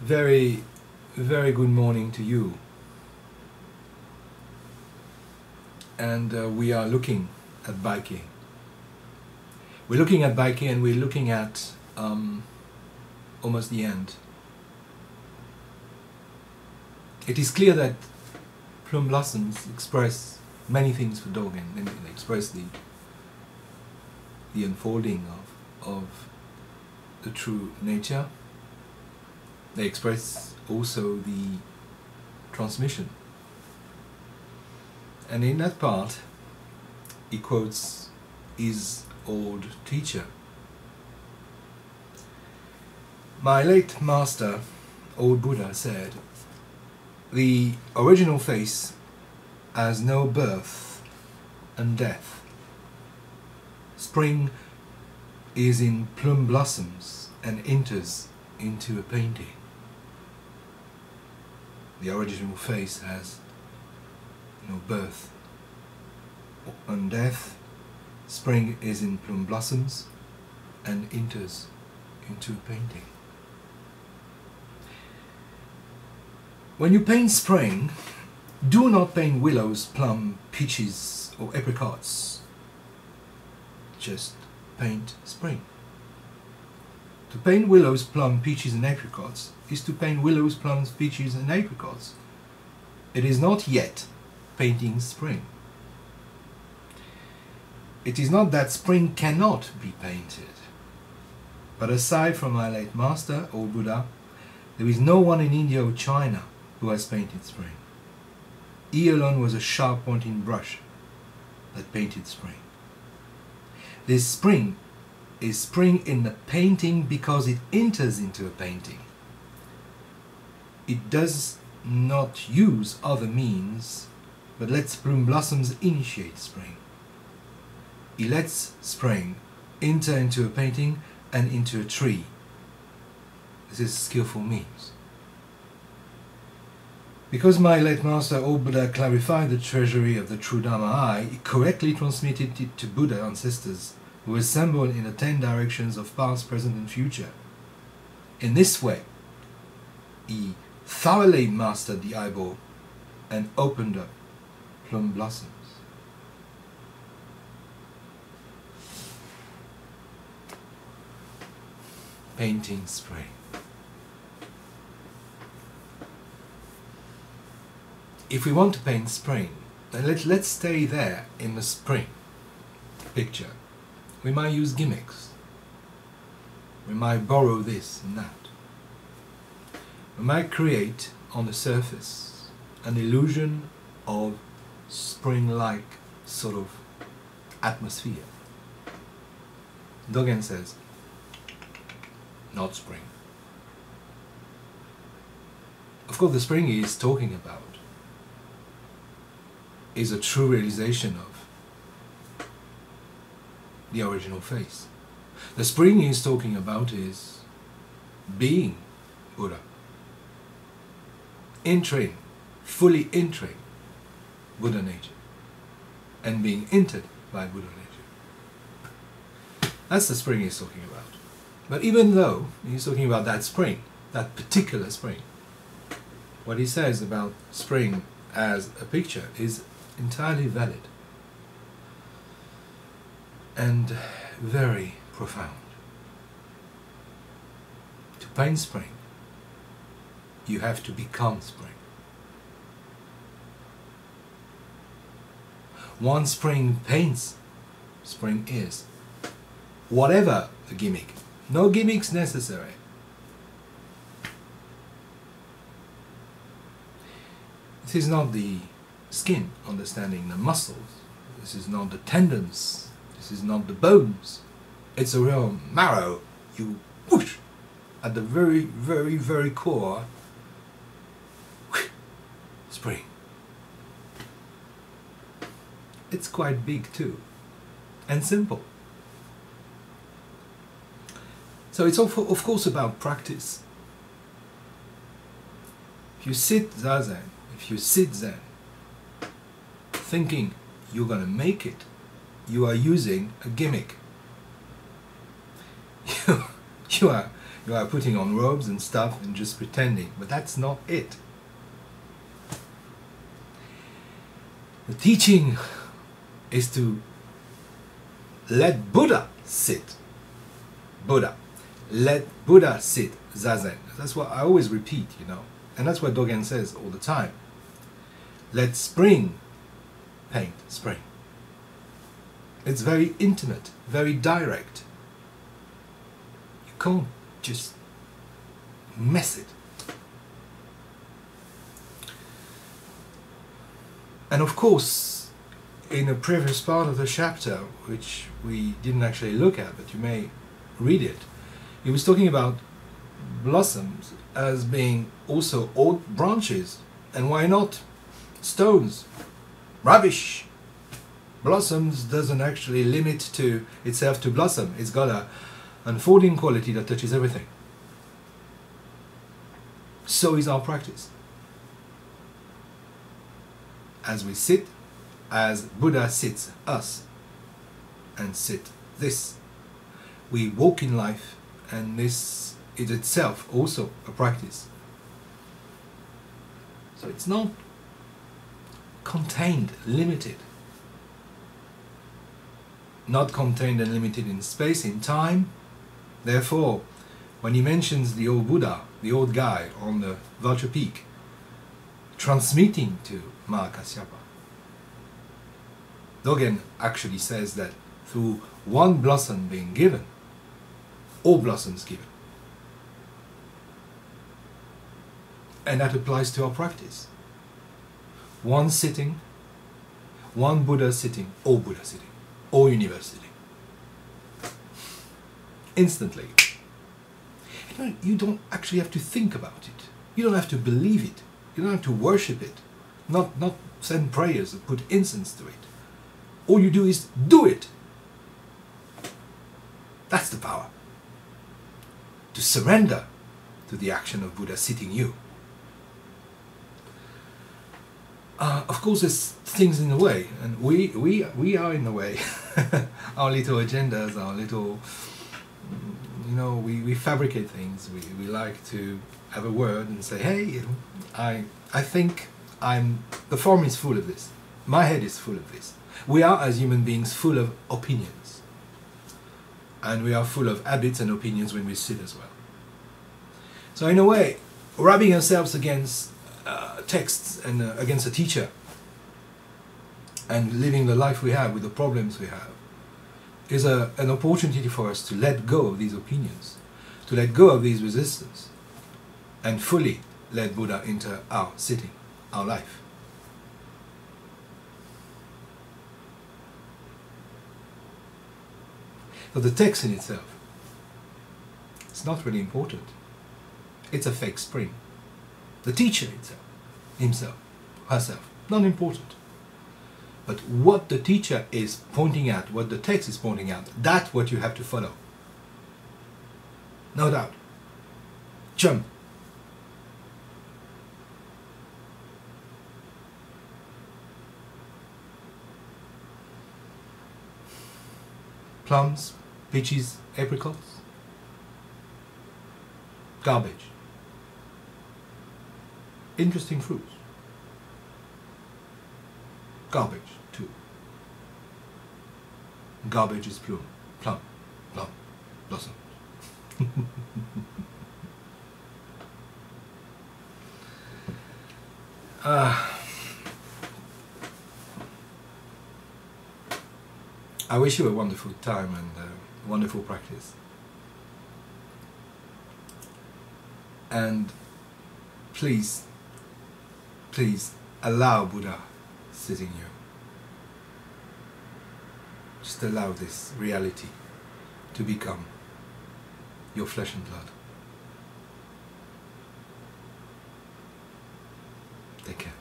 Very, very good morning to you. And we are looking at baike. We're looking at baike and we're looking at almost the end. It is clear that plum blossoms express many things for Dogen. They express the unfolding of the true nature. They express also the transmission. And in that part, he quotes his old teacher. My late master, old Buddha, said, "The original face has no birth and death. Spring is in plum blossoms and enters into a painting." The original face has no birth and death. Spring is in plum blossoms and enters into a painting. When you paint spring, do not paint willows, plum, peaches or apricots. Just paint spring. To paint willows, plum, peaches and apricots is to paint willows, plums, peaches and apricots. It is not yet painting spring. It is not that spring cannot be painted. But aside from my late master, old Buddha, there is no one in India or China who has painted spring. He alone was a sharp pointing brush that painted spring. This spring is spring in the painting because it enters into a painting. It does not use other means, but lets plum blossoms initiate spring. He lets spring enter into a painting and into a tree. This is skillful means. Because my late master, old Buddha, clarified the treasury of the true Dharma, he correctly transmitted it to Buddha ancestors who assembled in the 10 directions of past, present and future. In this way, he thoroughly mastered the eyeball and opened up plum blossoms. Painting spring. If we want to paint spring, then let's stay there in the spring picture. We might use gimmicks. We might borrow this and that. We might create on the surface an illusion of spring-like sort of atmosphere. Dogen says, not spring. Of course, the spring he is talking about is a true realization of the original face. The spring he is talking about is being Buddha. Entering, fully entering Buddha nature and being entered by Buddha nature. That's the spring he's talking about. But even though he's talking about that spring, that particular spring, what he says about spring as a picture is entirely valid and very profound. To paint spring, you have to become spring. One spring paints, spring is. Whatever the gimmick, no gimmicks necessary. This is not the skin understanding the muscles. This is not the tendons. This is not the bones. It's a real marrow. You whoosh at the very, very, very core. Whoosh, spring. It's quite big too, and simple. So it's of course about practice. If you sit zazen, if you sit zen, thinking you're going to make it, you are using a gimmick. You are You are putting on robes and stuff and just pretending, but that's not it. The teaching is to let Buddha sit. Buddha. Let Buddha sit. Zazen. That's what I always repeat, you know. And that's what Dogen says all the time. Let spring paint spring. It's very intimate, very direct. You can't just mess it. And of course, in a previous part of the chapter, which we didn't actually look at, but you may read it, he was talking about blossoms as being also old branches, and why not stones? Rubbish! Blossoms doesn't actually limit to itself to blossom. It's got a unfolding quality that touches everything. So is our practice. As we sit, as Buddha sits us, and sit this, we walk in life, and this is itself also a practice. So it's not contained, limited. Not contained and limited in space, in time. Therefore, when he mentions the old Buddha, the old guy on the Vulture Peak, transmitting to Mahakasyapa, Dogen actually says that through one blossom being given, all blossoms given. And that applies to our practice. One sitting, one Buddha sitting, all Buddha sitting, all universe sitting. Instantly. You don't actually have to think about it. You don't have to believe it. You don't have to worship it. Not send prayers or put incense to it. All you do is do it. That's the power. To surrender to the action of Buddha sitting you. Of course, there's things in the way, and we are in the way. Our little agendas, our little, you know, we fabricate things. We like to have a word and say, hey, I think the form is full of this. My head is full of this. We are, as human beings, full of opinions. And we are full of habits and opinions when we sit as well. So in a way, rubbing ourselves against texts and against a teacher and living the life we have with the problems we have is an opportunity for us to let go of these opinions, to let go of these resistance, and fully let Buddha enter our sitting, our life. So the text in itself, it's not really important. It's a fake spring. The teacher itself, himself, herself, not important. But what the teacher is pointing at, what the text is pointing at, that's what you have to follow. No doubt. Jump. Plums, peaches, apricots. Garbage. Interesting fruits. Garbage too. Garbage is plum, blossom. I wish you a wonderful time and wonderful practice. And please allow Buddha sitting you. Just allow this reality to become your flesh and blood. Take care.